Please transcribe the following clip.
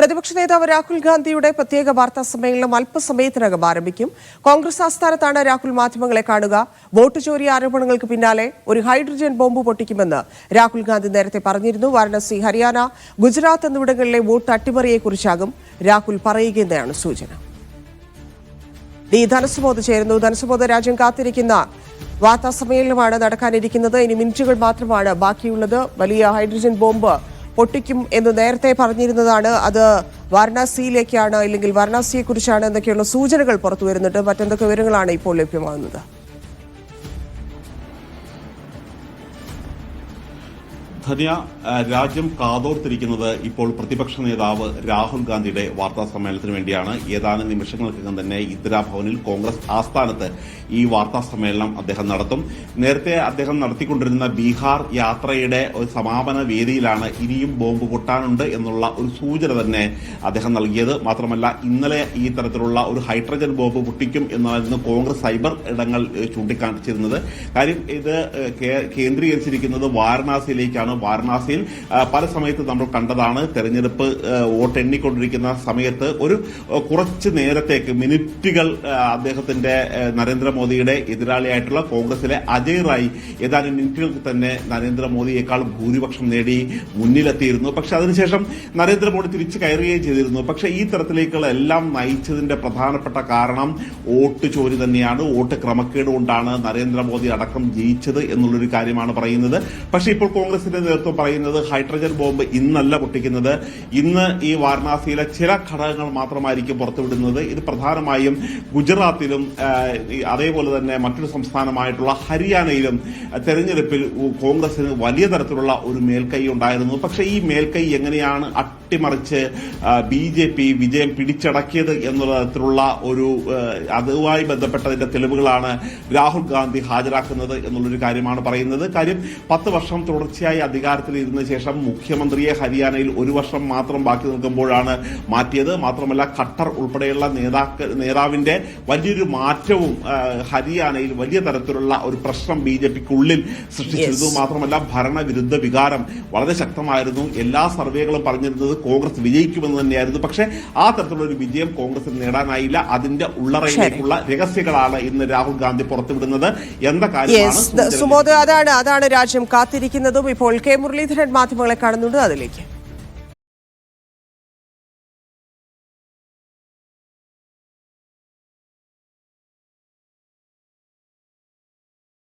പ്രതിപക്ഷ നേതാവ് രാഹുൽ ഗാന്ധിയുടെ പ്രത്യേക വാർത്താ സമ്മേളനം അല്പസമയത്തിനകം ആരംഭിക്കും. കോൺഗ്രസ് ആസ്ഥാനത്താണ് രാഹുൽ മാധ്യമങ്ങളെ കാണുക. വോട്ട് ചോരി ആരോപണങ്ങൾക്ക് പിന്നാലെ ഒരു ഹൈഡ്രജൻ ബോംബ് പൊട്ടിക്കുമെന്ന് രാഹുൽ ഗാന്ധി നേരത്തെ പറഞ്ഞിരുന്നു. വാരണാസി, ഹരിയാന, ഗുജറാത്ത് എന്നിവിടങ്ങളിലെ വോട്ട് അട്ടിമറിയെക്കുറിച്ചാകും രാഹുൽ പറയുകയെന്നാണ് സൂചന. ധനസുബോധ് ചേരുന്നു. ധനസുബോധ്, രാജ്യം കാത്തിരിക്കുന്ന വാർത്താ സമ്മേളനമാണ് നടക്കാനിരിക്കുന്നത്. ഇനി മിനിറ്റുകൾ മാത്രമാണ് ബാക്കിയുള്ളത്. വലിയ ഹൈഡ്രജൻ ബോംബ് പൊട്ടിക്കും എന്ന് നേരത്തെ പറഞ്ഞിരുന്നതാണ്. അത് വാരണാസിയിലേക്കാണ്, അല്ലെങ്കിൽ വാരണാസിയെക്കുറിച്ചാണ് എന്നൊക്കെയുള്ള സൂചനകൾ പുറത്തു വരുന്നുണ്ട്. മറ്റെന്തൊക്കെ വിവരങ്ങളാണ് ഇപ്പോൾ ലഭ്യമാകുന്നത്? ധന്യ, രാജ്യം കാതോർത്തിരിക്കുന്നത് ഇപ്പോൾ പ്രതിപക്ഷ നേതാവ് രാഹുൽ ഗാന്ധിയുടെ വാർത്താ സമ്മേളനത്തിന് വേണ്ടിയാണ്. ഏതാനും നിമിഷങ്ങൾക്കകം തന്നെ ഇന്ദിരാഭവനിൽ കോൺഗ്രസ് ആസ്ഥാനത്ത് ഈ വാർത്താ സമ്മേളനം അദ്ദേഹം നടത്തും. നേരത്തെ അദ്ദേഹം നടത്തിക്കൊണ്ടിരുന്ന ബീഹാർ യാത്രയുടെ ഒരു സമാപന വേദിയിലാണ് ഇനിയും ബോംബ് പൊട്ടാനുണ്ട് എന്നുള്ള ഒരു സൂചന തന്നെ അദ്ദേഹം നൽകിയത്. മാത്രമല്ല, ഇന്നലെ ഈ തരത്തിലുള്ള ഒരു ഹൈഡ്രജൻ ബോംബ് പൊട്ടിക്കും എന്നായിരുന്നു കോൺഗ്രസ് സൈബർ ഇടങ്ങൾ ചൂണ്ടിക്കാണിച്ചിരുന്നത്. കാര്യം ഇത് കേന്ദ്രീകരിച്ചിരിക്കുന്നത് വാരണാസിയിലേക്കാണ്. വാരണാസിയിൽ പല സമയത്ത് നമ്മൾ കണ്ടതാണ്, തെരഞ്ഞെടുപ്പ് വോട്ടെണ്ണിക്കൊണ്ടിരിക്കുന്ന സമയത്ത് ഒരു കുറച്ച് നേരത്തേക്ക് മിനിറ്റുകൾ അദ്ദേഹത്തിന്റെ നരേന്ദ്രമോദിയുടെ എതിരാളിയായിട്ടുള്ള കോൺഗ്രസിലെ അജയ് റായ് ഏതാനും മിനിറ്റുകൾക്ക് തന്നെ നരേന്ദ്രമോദിയേക്കാൾ ഭൂരിപക്ഷം നേടി മുന്നിലെത്തിയിരുന്നു. പക്ഷെ അതിനുശേഷം നരേന്ദ്രമോദി തിരിച്ചു കയറുകയും ചെയ്തിരുന്നു. പക്ഷെ ഈ തരത്തിലേക്കുള്ള എല്ലാം നയിച്ചതിന്റെ പ്രധാനപ്പെട്ട കാരണം വോട്ട് ചോരി തന്നെയാണ്. വോട്ട് ക്രമക്കേട് കൊണ്ടാണ് നരേന്ദ്രമോദി അടക്കം ജയിച്ചത് എന്നുള്ളൊരു കാര്യമാണ് പറയുന്നത്. പക്ഷെ ഇപ്പോൾ കോൺഗ്രസിന്റെ നേതൃത്വം പറയുന്നത് ഹൈഡ്രജൻ ബോംബ് ഇന്നല്ല പൊട്ടിക്കുന്നത്. ഇന്ന് ഈ വാരണാസിയിലെ ചില ഘടകങ്ങൾ മാത്രമായിരിക്കും പുറത്തുവിടുന്നത്. ഇത് പ്രധാനമായും ഗുജറാത്തിലും അതേപോലെ തന്നെ മറ്റൊരു സംസ്ഥാനമായിട്ടുള്ള ഹരിയാനയിലും തെരഞ്ഞെടുപ്പിൽ കോൺഗ്രസിന് വലിയ തരത്തിലുള്ള ഒരു മേൽക്കൈ ഉണ്ടായിരുന്നു. പക്ഷേ ഈ മേൽക്കൈ എങ്ങനെയാണ് അട്ടിമറിച്ച് BJP വിജയം പിടിച്ചടക്കിയത് എന്നുള്ള തരത്തിലുള്ള ഒരു അതുമായി ബന്ധപ്പെട്ടതിന്റെ തെളിവുകളാണ് രാഹുൽ ഗാന്ധി ഹാജരാക്കുന്നത് എന്നുള്ളൊരു കാര്യമാണ് പറയുന്നത്. കാര്യം 10 വർഷം തുടർച്ചയായി അധികാരത്തിലിരുന്ന ശേഷം മുഖ്യമന്ത്രിയെ ഹരിയാനയിൽ 1 വർഷം മാത്രം ബാക്കി നിൽക്കുമ്പോഴാണ് മാറ്റിയത്. മാത്രമല്ല, ഖട്ടർ ഉൾപ്പെടെയുള്ള നേതാവിന്റെ വലിയൊരു മാറ്റവും ഹരിയാനയിൽ വലിയ തരത്തിലുള്ള ഒരു പ്രശ്നം BJPക്കുള്ളിൽ സൃഷ്ടിച്ചിരുന്നു. മാത്രമല്ല, ഭരണവിരുദ്ധ വികാരം വളരെ ശക്തമായിരുന്നു. എല്ലാ സർവേകളും പറഞ്ഞിരുന്നത് കോൺഗ്രസ് വിജയിക്കുമെന്ന് തന്നെയായിരുന്നു. പക്ഷേ ആ തരത്തിലുള്ള ഒരു വിജയം കോൺഗ്രസിന് നേടാനായില്ല. അതിന്റെ ഉള്ളറയിലേക്കുള്ള രഹസ്യങ്ങളാണ് ഇന്ന് രാഹുൽ ഗാന്ധി പുറത്തുവിടുന്നത് എന്ന കാര്യമാണ്. സുബോധ്, അതാണ് രാജ്യം കാത്തിരിക്കുന്നതും. ഇപ്പോൾ കെ മുരളീധരൻ മാധ്യമങ്ങളെ കാണുന്നുണ്ട്, അതിലേക്ക്.